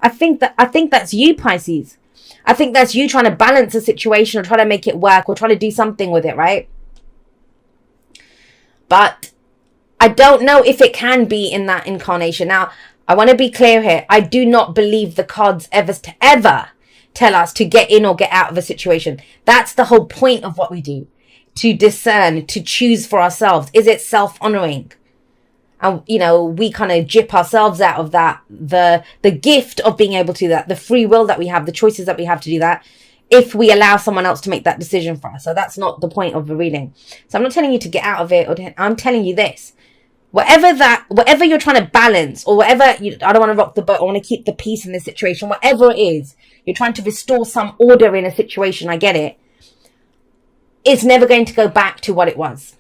I think that's you, Pisces. I think that's you trying to balance a situation or try to make it work or try to do something with it, right? But I don't know if it can be in that incarnation. Now, I want to be clear here. I do not believe the cards ever tell us to get in or get out of a situation. That's the whole point of what we do. To discern, to choose for ourselves. Is it self-honoring? And, you know, we kind of jip ourselves out of that. The gift of being able to do that. The free will that we have. The choices that we have to do that. If we allow someone else to make that decision for us. So that's not the point of the reading. So I'm not telling you to get out of it. I'm telling you this. Whatever you're trying to balance, or whatever, I don't want to rock the boat, I want to keep the peace in this situation, whatever it is, you're trying to restore some order in a situation, I get it. It's never going to go back to what it was.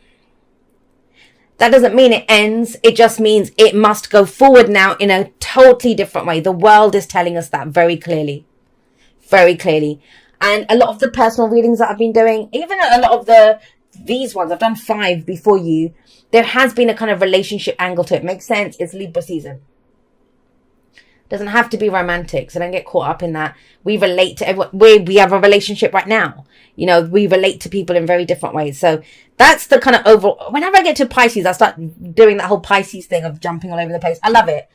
That doesn't mean it ends. It just means it must go forward now in a totally different way. The world is telling us that very clearly. Very clearly. And a lot of the personal readings that I've been doing, even a lot of these ones, I've done 5 before you, there has been a kind of relationship angle to it. Makes sense. It's Libra season. Doesn't have to be romantic, so don't get caught up in that. We relate to everyone. We have a relationship right now. You know, we relate to people in very different ways. So that's the kind of overall. Whenever I get to Pisces, I start doing that whole Pisces thing of jumping all over the place. I love it.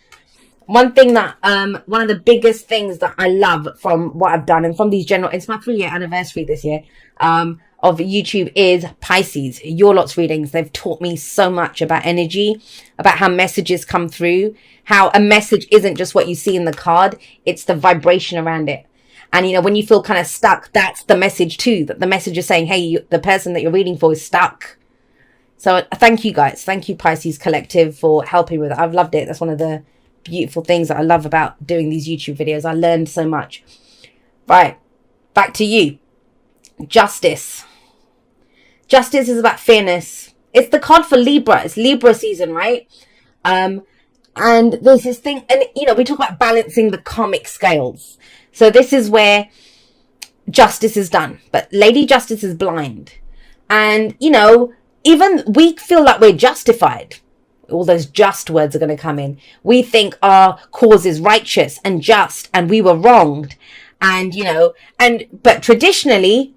One thing that, one of the biggest things that I love from what I've done and from these general, it's my 3-year anniversary this year, of YouTube is Pisces. Your lot's readings. They've taught me so much about energy, about how messages come through, how a message isn't just what you see in the card. It's the vibration around it. And, you know, when you feel kind of stuck, that's the message too, that the message is saying, hey, the person that you're reading for is stuck. So thank you guys. Thank you, Pisces Collective, for helping with it. I've loved it. That's one of the beautiful things that I love about doing these YouTube videos. I learned so much. Right. Back to you. Justice. Justice is about fairness. It's the card for Libra. It's Libra season, right? And there's this thing, and, you know, we talk about balancing the karmic scales. So this is where justice is done. But Lady Justice is blind. And, you know, even we feel like we're justified. All those just words are going to come in. We think our cause is righteous and just, and we were wronged. And, you know, but traditionally,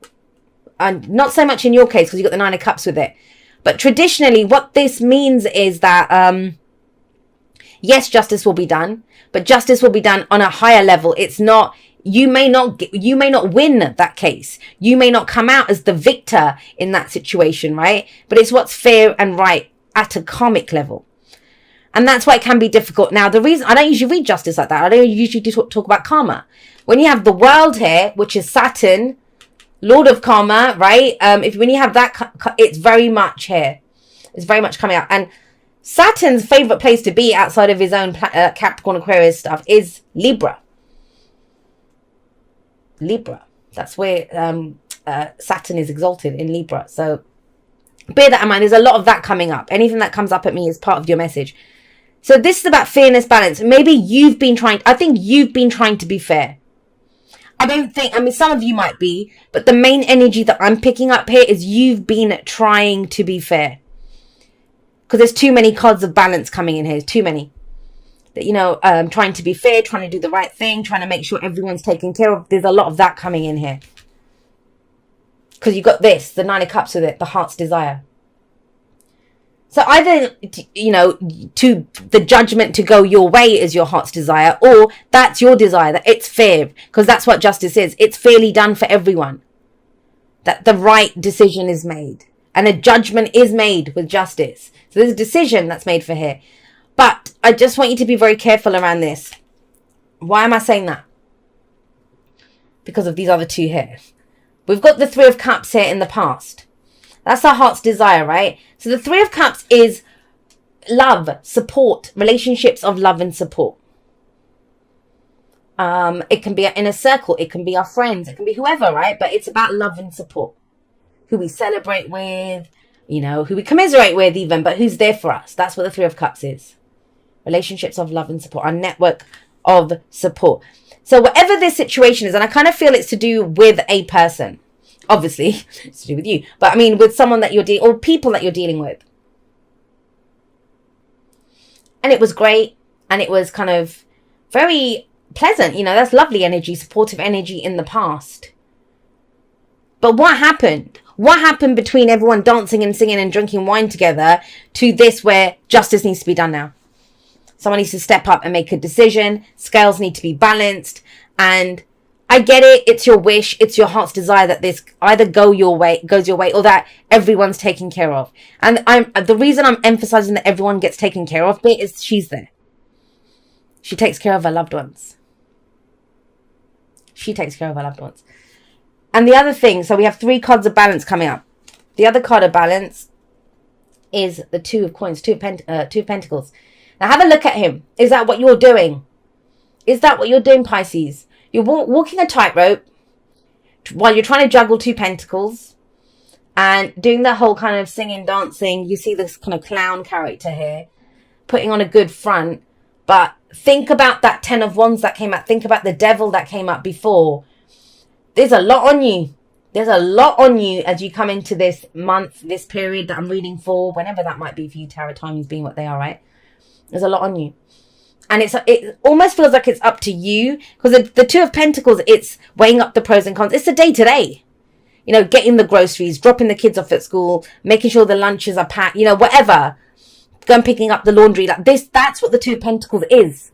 and not so much in your case because you got the 9 of Cups with it, but traditionally what this means is that, yes, justice will be done, but justice will be done on a higher level. It's not, you may not win that case. You may not come out as the victor in that situation, right? But it's what's fair and right at a karmic level. And that's why it can be difficult. Now, the reason I don't usually read justice like that, I don't usually talk about karma. When you have the world here, which is Saturn, Lord of Karma, right? When you have that, it's very much here. It's very much coming out. And Saturn's favorite place to be outside of his own Capricorn, Aquarius stuff is Libra. Libra. That's where Saturn is exalted, in Libra. So bear that in mind. There's a lot of that coming up. Anything that comes up at me is part of your message. So this is about fairness, balance. Maybe I think you've been trying to be fair. Some of you might be, but the main energy that I'm picking up here is you've been trying to be fair. Because there's too many cards of balance coming in here. There's too many. That, you know, trying to be fair, trying to do the right thing, trying to make sure everyone's taken care of. There's a lot of that coming in here. Because you've got this, the 9 of Cups with it, the heart's desire. So either, you know, to the judgment to go your way is your heart's desire, or that's your desire, that it's fair, because that's what justice is. It's fairly done for everyone. That the right decision is made. And a judgment is made with justice. So there's a decision that's made for here. But I just want you to be very careful around this. Why am I saying that? Because of these other two here. We've got the 3 of Cups here in the past. That's our heart's desire, right? So the 3 of Cups is love, support, relationships of love and support. It can be in a circle. It can be our friends. It can be whoever, right? But it's about love and support. Who we celebrate with, you know, who we commiserate with even, but who's there for us. That's what the 3 of Cups is. Relationships of love and support. Our network of support. So whatever this situation is, and I kind of feel it's to do with a person. Obviously, it's to do with you. But I mean, with someone that you're or people that you're dealing with. And it was great. And it was kind of very pleasant. You know, that's lovely energy, supportive energy in the past. But what happened? What happened between everyone dancing and singing and drinking wine together to this where justice needs to be done now? Someone needs to step up and make a decision. Scales need to be balanced. And I get it. It's your wish. It's your heart's desire that this either goes your way, or that everyone's taken care of. And the reason I'm emphasizing that everyone gets taken care of bit is she's there. She takes care of her loved ones. She takes care of her loved ones. And the other thing, so we have 3 cards of balance coming up. The other card of balance is the 2 of coins, 2 of pentacles. Now have a look at him. Is that what you're doing? Is that what you're doing, Pisces? You're walking a tightrope while you're trying to juggle 2 pentacles and doing the whole kind of singing, dancing. You see this kind of clown character here, putting on a good front. But think about that 10 of wands that came up. Think about the devil that came up before. There's a lot on you. There's a lot on you as you come into this month, this period that I'm reading for, whenever that might be for you, tarot timings being what they are, right? There's a lot on you. And it almost feels like it's up to you. Because the 2 of pentacles, it's weighing up the pros and cons. It's the day-to-day. You know, getting the groceries, dropping the kids off at school, making sure the lunches are packed, you know, whatever. Going picking up the laundry. Like this, that's what the 2 of pentacles is.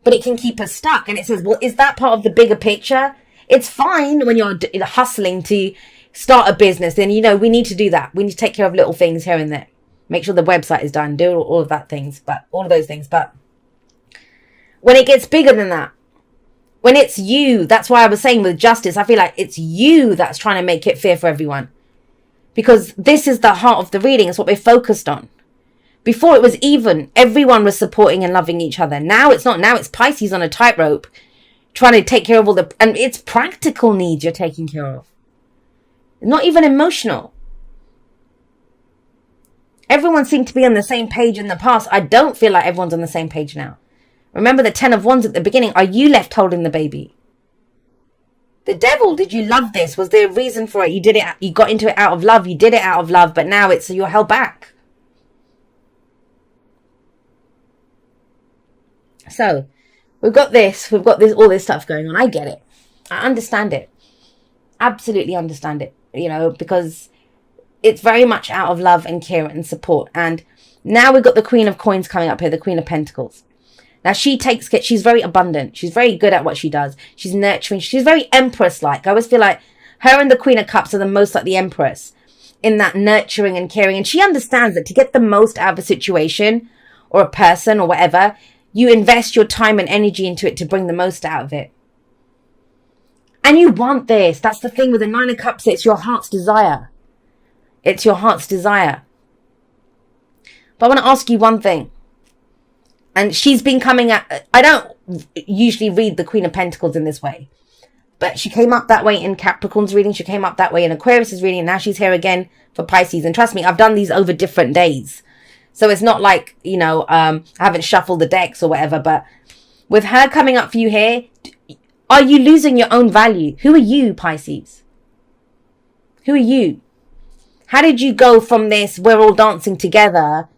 But it can keep us stuck. And it says, well, is that part of the bigger picture? It's fine when you're hustling to start a business. Then, you know, we need to do that. We need to take care of little things here and there. Make sure the website is done. Do all of that things. But all of those things. But when it gets bigger than that, when it's you, that's why I was saying with justice, I feel like it's you that's trying to make it fair for everyone. Because this is the heart of the reading. It's what we're focused on. Before it was even. Everyone was supporting and loving each other. Now it's not. Now it's Pisces on a tightrope. Trying to take care of all the... And it's practical needs you're taking care of. Not even emotional. Everyone seemed to be on the same page in the past. I don't feel like everyone's on the same page now. Remember the 10 of wands at the beginning. Are you left holding the baby? The devil, did you love this? Was there a reason for it? You did it. You got into it out of love. You did it out of love. But now it's you're held back. So... We've got this, all this stuff going on. I get it. I understand it. Absolutely understand it, you know, because it's very much out of love and care and support. And now we've got the Queen of Coins coming up here, the Queen of Pentacles. Now she takes care, she's very abundant. She's very good at what she does. She's nurturing. She's very Empress-like. I always feel like her and the Queen of Cups are the most like the Empress in that nurturing and caring. And she understands that to get the most out of a situation or a person or whatever, you invest your time and energy into it to bring the most out of it. And you want this. That's the thing with the 9 of Cups. It's your heart's desire. It's your heart's desire. But I want to ask you one thing. And she's been coming at... I don't usually read the Queen of Pentacles in this way. But she came up that way in Capricorn's reading. She came up that way in Aquarius's reading. And now she's here again for Pisces. And trust me, I've done these over different days. So it's not like, you know, I haven't shuffled the decks or whatever. But with her coming up for you here, are you losing your own value? Who are you, Pisces? Who are you? How did you go from this, we're all dancing together,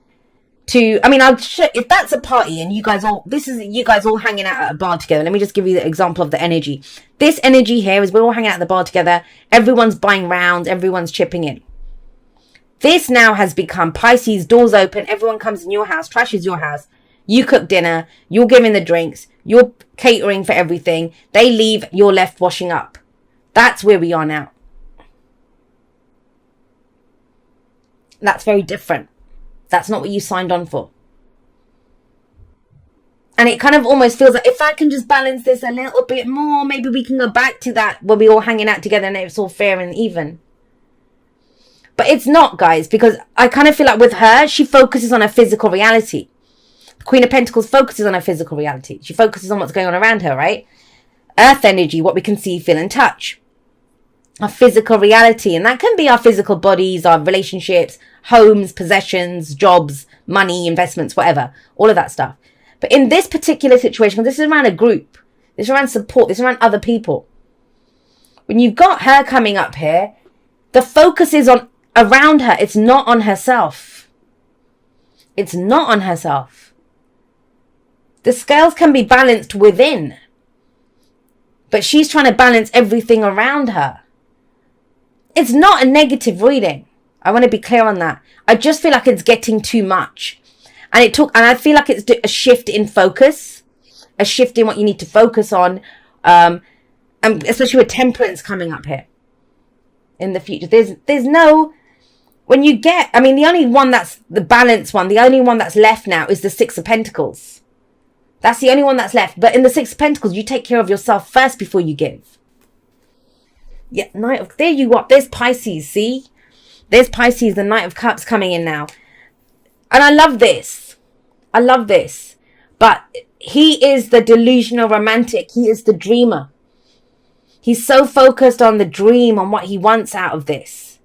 to, I mean, if that's a party and you guys all, this is you guys all hanging out at a bar together. Let me just give you the example of the energy. This energy here is we're all hanging out at the bar together. Everyone's buying rounds. Everyone's chipping in. This now has become Pisces, doors open, everyone comes in your house, trashes your house. You cook dinner, you're giving the drinks, you're catering for everything. They leave, you're left washing up. That's where we are now. That's very different. That's not what you signed on for. And it kind of almost feels like if I can just balance this a little bit more, maybe we can go back to that where we're all hanging out together and it's all fair and even. But it's not, guys, because I kind of feel like with her, she focuses on her physical reality. The Queen of Pentacles focuses on her physical reality. She focuses on what's going on around her, right? Earth energy, what we can see, feel, and touch. Our physical reality. And that can be our physical bodies, our relationships, homes, possessions, jobs, money, investments, whatever. All of that stuff. But in this particular situation, because this is around a group. This is around support. This is around other people. When you've got her coming up here, the focus is on around her. It's not on herself. It's not on herself. The scales can be balanced within, but she's trying to balance everything around her. It's not a negative reading. I want to be clear on that. I just feel like it's getting too much. And I feel like it's a shift in focus, a shift in what you need to focus on. And especially with temperance coming up here in the future. There's no, when you get, I mean, the only one that's the balanced one, the only one that's left now is the Six of Pentacles. That's the only one that's left. But in the Six of Pentacles, you take care of yourself first before you give. Yeah, there you are. There's Pisces, see? There's Pisces, the Knight of Cups coming in now. And I love this. I love this. But he is the delusional romantic. He is the dreamer. He's so focused on the dream, on what he wants out of this.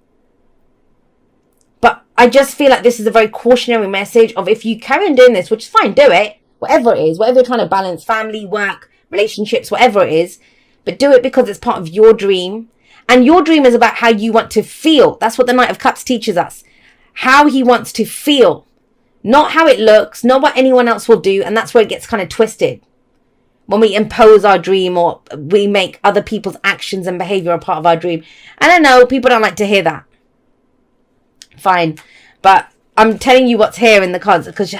But I just feel like this is a very cautionary message of, if you carry on doing this, which is fine, do it. Whatever it is, whatever you're trying to balance, family, work, relationships, whatever it is. But do it because it's part of your dream. And your dream is about how you want to feel. That's what the Knight of Cups teaches us. How he wants to feel. Not how it looks, not what anyone else will do. And that's where it gets kind of twisted. When we impose our dream, or we make other people's actions and behavior a part of our dream. And I know people don't like to hear that. Fine. But I'm telling you what's here in the cards. Because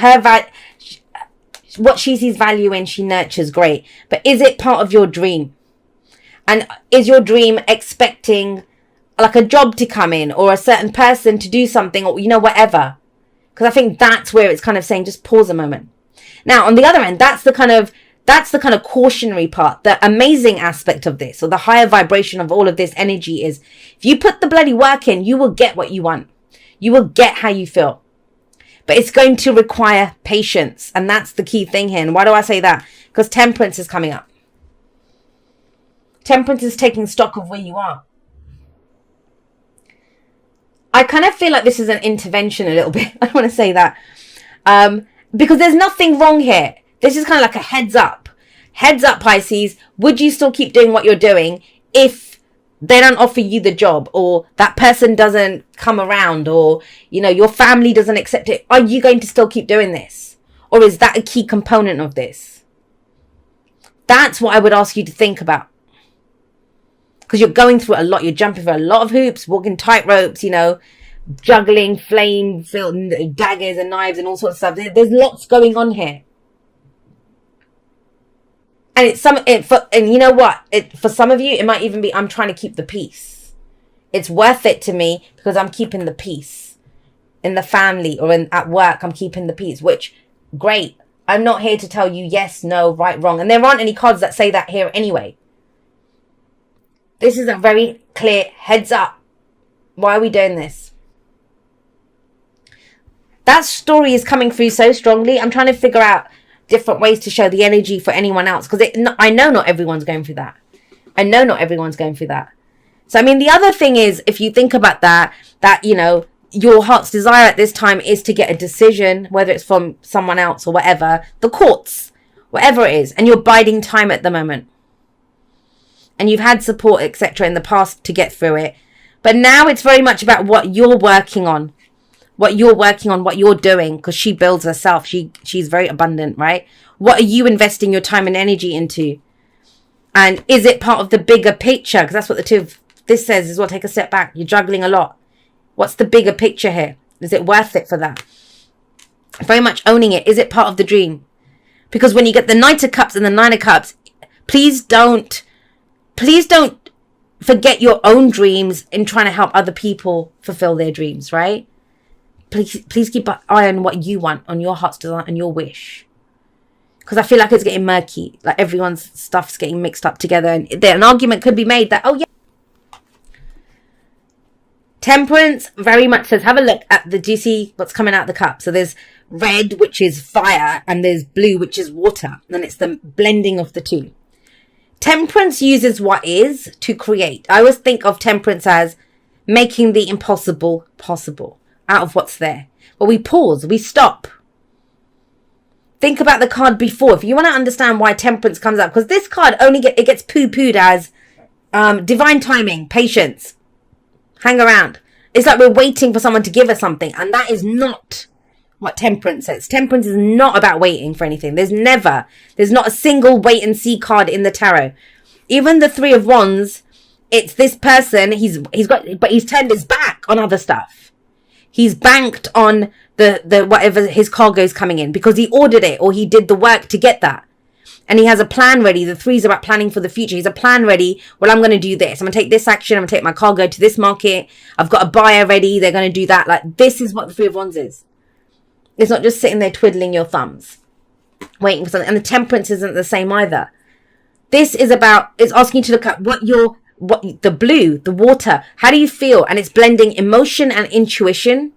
what she sees value in, she nurtures, great. But is it part of your dream? And is your dream expecting like a job to come in, or a certain person to do something, or, you know, whatever? Because I think that's where it's kind of saying, just pause a moment. Now, on the other end, that's the kind of cautionary part. The amazing aspect of this, or the higher vibration of all of this energy, is if you put the bloody work in, you will get what you want. You will get how you feel. But it's going to require patience. And that's the key thing here. And why do I say that? Because Temperance is coming up. Temperance is taking stock of where you are. I kind of feel like this is an intervention a little bit. I don't want to say that. Because there's nothing wrong here. This is kind of like a heads up. Heads up, Pisces. Would you still keep doing what you're doing if they don't offer you the job, or that person doesn't come around, or, you know, your family doesn't accept it? Are you going to still keep doing this? Or is that a key component of this? That's what I would ask you to think about. Because you're going through a lot. You're jumping through a lot of hoops, walking tight ropes, you know, juggling flame-filled daggers and knives and all sorts of stuff. There's lots going on here. And and you know what? For some of you, it might even be, I'm trying to keep the peace. It's worth it to me because I'm keeping the peace. In the family or at work, I'm keeping the peace, which, great. I'm not here to tell you yes, no, right, wrong. And there aren't any cards that say that here anyway. This is a very clear heads up. Why are we doing this? That story is coming through so strongly. I'm trying to figure out different ways to show the energy for anyone else, because I know not everyone's going through that. I know not everyone's going through that. So, I mean, the other thing is, if you think about that, you know, your heart's desire at this time is to get a decision, whether it's from someone else or whatever, the courts, whatever it is, and you're biding time at the moment. And you've had support, etc. in the past to get through it. But now it's very much about what you're working on. What you're doing, because she builds herself. She's very abundant, right? What are you investing your time and energy into? And is it part of the bigger picture? Because that's what the two of this says as well. Take a step back. You're juggling a lot. What's the bigger picture here? Is it worth it for that? Very much owning it. Is it part of the dream? Because when you get the Knight of Cups and the Nine of Cups, please don't forget your own dreams in trying to help other people fulfill their dreams, right? Please keep an eye on what you want, on your heart's desire and your wish. Because I feel like it's getting murky. Like everyone's stuff's getting mixed up together. And an argument could be made that, oh yeah. Temperance very much says, have a look at do you see what's coming out of the cup? So there's red, which is fire, and there's blue, which is water. And it's the blending of the two. Temperance uses what is to create. I always think of temperance as making the impossible possible out of what's there. But we pause, we stop. Think about the card before. If you want to understand why temperance comes up, because this card it gets poo-pooed as divine timing, patience, hang around. It's like we're waiting for someone to give us something, and that is not what Temperance says. Temperance is not about waiting for anything. There's not a single wait and see card in the tarot. Even the Three of Wands, it's this person, he's turned his back on other stuff. He's banked on the whatever his cargo's coming in because he ordered it or he did the work to get that. And he has a plan ready. The Three's about planning for the future. He's a plan ready. Well, I'm going to do this. I'm going to take this action. I'm going to take my cargo to this market. I've got a buyer ready. They're going to do that. Like, this is what the Three of Wands is. It's not just sitting there twiddling your thumbs, waiting for something. And the Temperance isn't the same either. This is about, it's asking you to look at the blue, the water. How do you feel? And it's blending emotion and intuition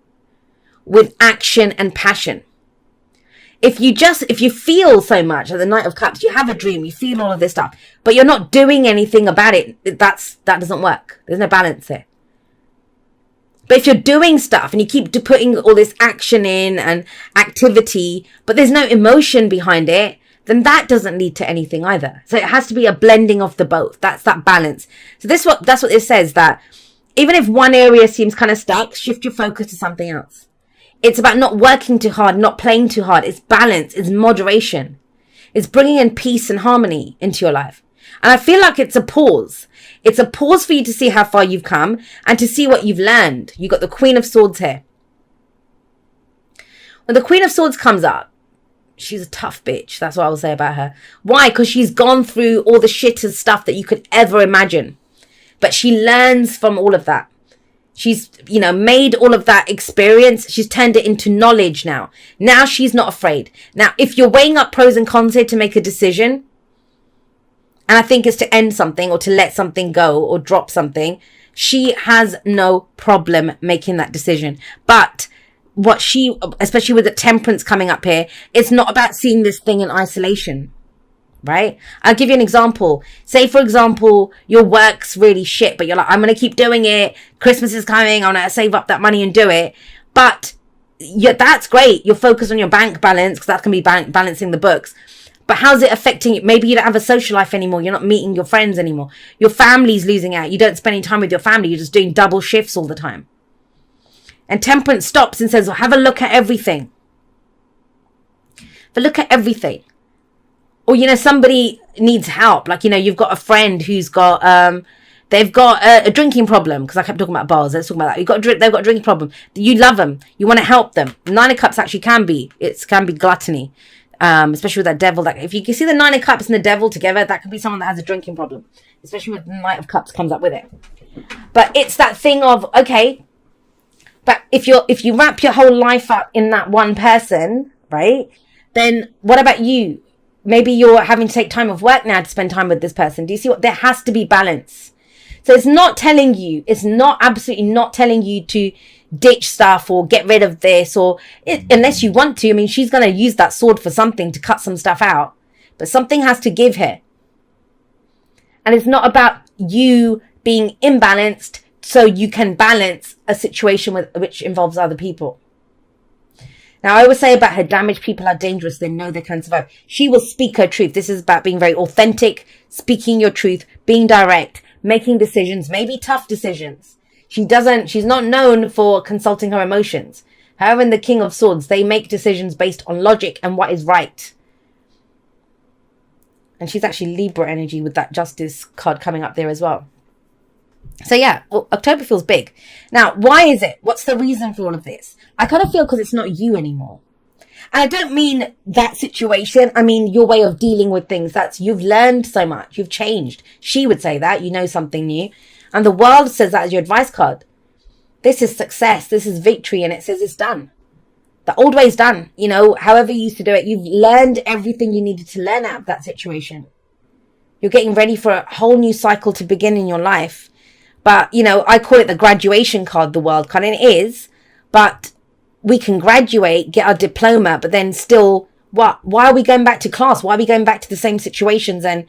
with action and passion. If you feel so much at the Knight of Cups, you have a dream, you feel all of this stuff, but you're not doing anything about it, that doesn't work. There's no balance there. But if you're doing stuff and you keep putting all this action in and activity, but there's no emotion behind it, then that doesn't lead to anything either. So it has to be a blending of the both. That's that balance. So that's what it says, that even if one area seems kind of stuck, shift your focus to something else. It's about not working too hard, not playing too hard. It's balance. It's moderation. It's bringing in peace and harmony into your life. And I feel like it's a pause. It's a pause for you to see how far you've come and to see what you've learned. You got the Queen of Swords here. When the Queen of Swords comes up, she's a tough bitch. That's what I will say about her. Why? Because she's gone through all the shit and stuff that you could ever imagine. But she learns from all of that. She's, made all of that experience. She's turned it into knowledge now. Now she's not afraid. Now, if you're weighing up pros and cons here to make a decision, and I think it's to end something or to let something go or drop something, she has no problem making that decision. But especially with the Temperance coming up here, it's not about seeing this thing in isolation. Right? I'll give you an example. Say, for example, your work's really shit, but you're like, I'm going to keep doing it. Christmas is coming. I'm going to save up that money and do it. But that's great. You're focused on your bank balance because that's going to be balancing the books. But how's it affecting you? Maybe you don't have a social life anymore. You're not meeting your friends anymore. Your family's losing out. You don't spend any time with your family. You're just doing double shifts all the time. And Temperance stops and says, well, have a look at everything. Have a look at everything. Or, somebody needs help. Like, you've got a friend who's got, they've got a drinking problem. Because I kept talking about bars. Let's talk about that. They've got a drinking problem. You love them. You want to help them. Nine of Cups actually can be gluttony. Especially with that devil. That if you can see the Nine of Cups and the devil together, that could be someone that has a drinking problem. Especially with the Knight of Cups comes up with it. But it's that thing of, okay, but if you wrap your whole life up in that one person, right? Then what about you? Maybe you're having to take time off work now to spend time with this person. Do you see what? There has to be balance. So it's absolutely not telling you to ditch stuff or get rid of this unless you want to. I mean, she's going to use that sword for something to cut some stuff out, but something has to give here. And it's not about you being imbalanced so you can balance a situation which involves other people. Now, I always say about her, damaged people are dangerous. They know they can survive. She will speak her truth. This is about being very authentic, speaking your truth, being direct, making decisions, maybe tough decisions. She's not known for consulting her emotions. Her and the King of Swords, they make decisions based on logic and what is right. And she's actually Libra energy with that Justice card coming up there as well. So yeah, October feels big. Now, why is it? What's the reason for all of this? I kind of feel because it's not you anymore. And I don't mean that situation. I mean your way of dealing with things. You've learned so much. You've changed. She would say that. You know something new. And the world says that as your advice card. This is success. This is victory. And it says it's done. The old way's done. However you used to do it. You've learned everything you needed to learn out of that situation. You're getting ready for a whole new cycle to begin in your life. But, I call it the graduation card, the world card. And it is. But we can graduate, get our diploma, but then still, what? Why are we going back to class? Why are we going back to the same situations and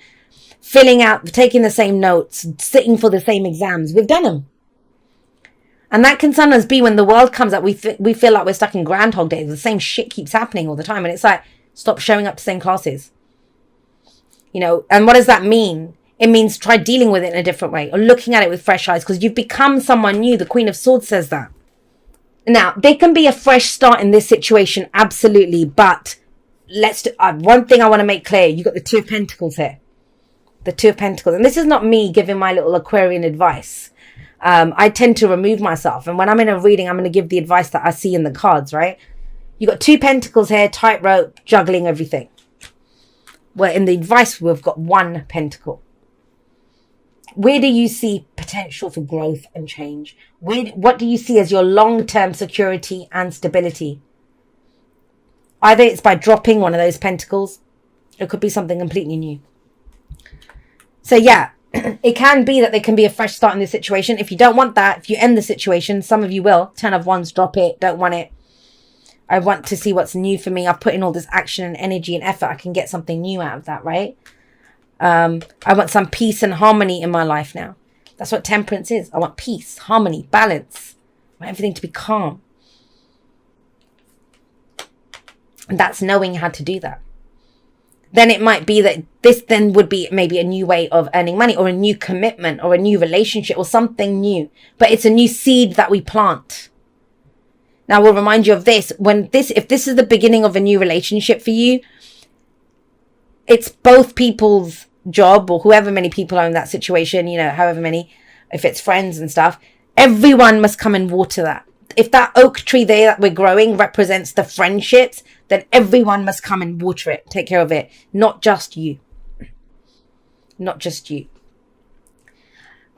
taking the same notes, sitting for the same exams? We've done them. And that can sometimes be when the world comes up, we feel like we're stuck in Groundhog Day. The same shit keeps happening all the time. And it's like, stop showing up to the same classes. And what does that mean? It means try dealing with it in a different way or looking at it with fresh eyes because you've become someone new. The Queen of Swords says that. Now, there can be a fresh start in this situation, absolutely. But one thing I want to make clear. You got the Two of Pentacles here. The Two of Pentacles. And this is not me giving my little Aquarian advice. I tend to remove myself. And when I'm in a reading, I'm going to give the advice that I see in the cards, right? You got Two Pentacles here, tightrope, juggling everything. Where in the advice, we've got One Pentacle. Where do you see potential for growth and change? What do you see as your long-term security and stability? Either it's by dropping one of those pentacles. It could be something completely new. So yeah, it can be that there can be a fresh start in this situation. If you don't want that, if you end the situation, some of you will. 10 of Wands, drop it. Don't want it. I want to see what's new for me. I've put in all this action and energy and effort. I can get something new out of that, right? I want some peace and harmony in my life now. That's what temperance is. I want peace, harmony, balance. I want everything to be calm. And that's knowing how to do that. Then it might be that this then would be maybe a new way of earning money or a new commitment or a new relationship or something new. But it's a new seed that we plant. Now, we'll remind you of this. If this is the beginning of a new relationship for you, it's both people's job, or whoever many people are in that situation, however many, if it's friends and stuff, everyone must come and water that. If that oak tree there that we're growing represents the friendships, then everyone must come and water it, take care of it. Not just you. Not just you.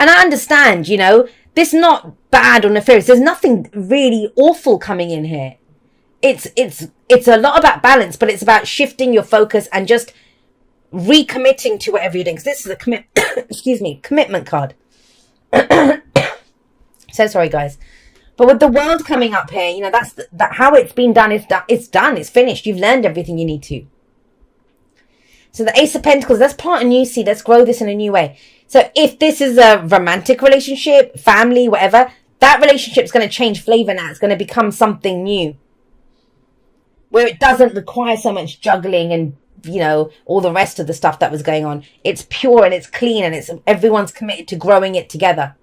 And I understand, this is not bad or nefarious. There's nothing really awful coming in here. It's a lot about balance, but it's about shifting your focus and just recommitting to whatever you're doing. Because this is a commitment card. So sorry, guys. But with the World coming up here, that's how it's been done. It's done. It's finished. You've learned everything you need to. So the Ace of Pentacles, let's plant a new seed. Let's grow this in a new way. So if this is a romantic relationship, family, whatever, that relationship is going to change flavor now. It's going to become something new. Where it doesn't require so much juggling and, all the rest of the stuff that was going on. It's pure and it's clean and everyone's committed to growing it together.